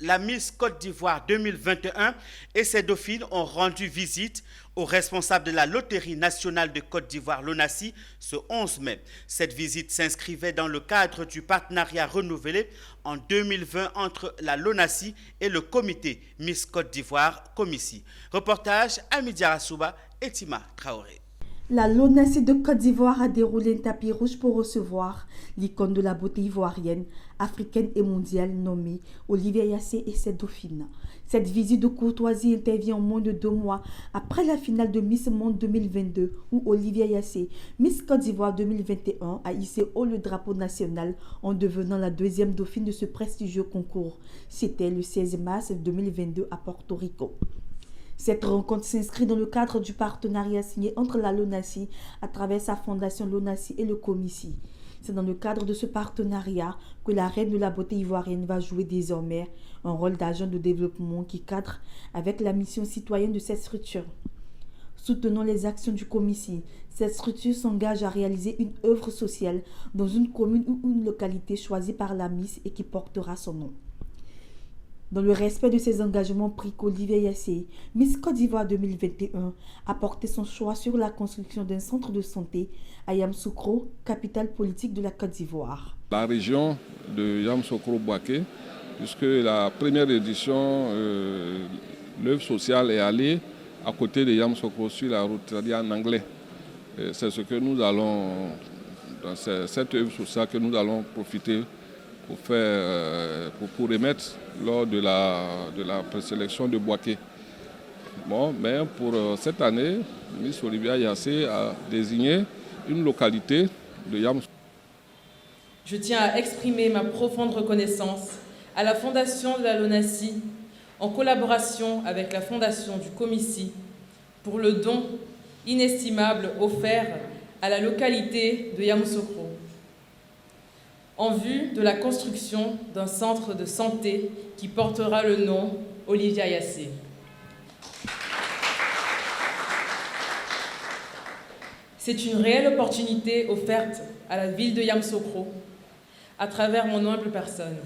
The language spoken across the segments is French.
La Miss Côte d'Ivoire 2021 et ses dauphines ont rendu visite aux responsables de la Loterie nationale de Côte d'Ivoire, l'ONACI, ce 11 mai. Cette visite s'inscrivait dans le cadre du partenariat renouvelé en 2020 entre la LONACI et le comité Miss Côte d'Ivoire, Comici. Reportage Amidi Arasuba et Tima Traoré. La LONACI de Côte d'Ivoire a déroulé un tapis rouge pour recevoir l'icône de la beauté ivoirienne, africaine et mondiale nommée Olivia Yassé et ses dauphines. Cette visite de courtoisie intervient en moins de 2 mois après la finale de Miss Monde 2022 où Olivia Yassé, Miss Côte d'Ivoire 2021, a hissé haut le drapeau national en devenant la 2e dauphine de ce prestigieux concours. C'était le 16 mars 2022 à Porto Rico. Cette rencontre s'inscrit dans le cadre du partenariat signé entre la LONACI à travers sa fondation LONACI et le Comici. C'est dans le cadre de ce partenariat que la reine de la beauté ivoirienne va jouer désormais un rôle d'agent de développement qui cadre avec la mission citoyenne de cette structure. Soutenant les actions du Comici, cette structure s'engage à réaliser une œuvre sociale dans une commune ou une localité choisie par la Miss et qui portera son nom. Dans le respect de ses engagements pris qu'Olivia Yassé, Miss Côte d'Ivoire 2021, a porté son choix sur la construction d'un centre de santé à Yamoussoukro, capitale politique de la Côte d'Ivoire. La région de Yamoussoukro-Boaké, puisque la première édition, l'œuvre sociale est allée à côté de Yamoussoukro sur la route, c'est-à-dire en anglais. C'est ce que nous allons, dans cette œuvre sociale que nous allons profiter pour remettre lors de la présélection de Boaké. Bon, mais pour cette année, Miss Olivia Yassé a désigné une localité de Yamoussoukro. Je tiens à exprimer ma profonde reconnaissance à la Fondation de la LONACI, en collaboration avec la Fondation du Comici, pour le don inestimable offert à la localité de Yamoussoukro, en vue de la construction d'un centre de santé qui portera le nom Olivia Yassé. C'est une réelle opportunité offerte à la ville de Yamoussoukro à travers mon humble personne.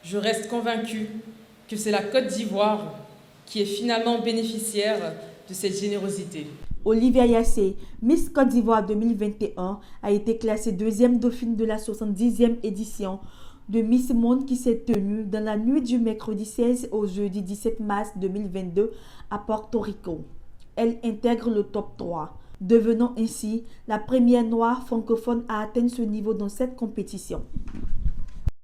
Je reste convaincue que c'est la Côte d'Ivoire qui est finalement bénéficiaire de cette générosité. Olivia Yassé, Miss Côte d'Ivoire 2021, a été classée 2e dauphine de la 70e édition de Miss Monde qui s'est tenue dans la nuit du mercredi 16 au jeudi 17 mars 2022 à Porto Rico. Elle intègre le top 3, devenant ainsi la première noire francophone à atteindre ce niveau dans cette compétition.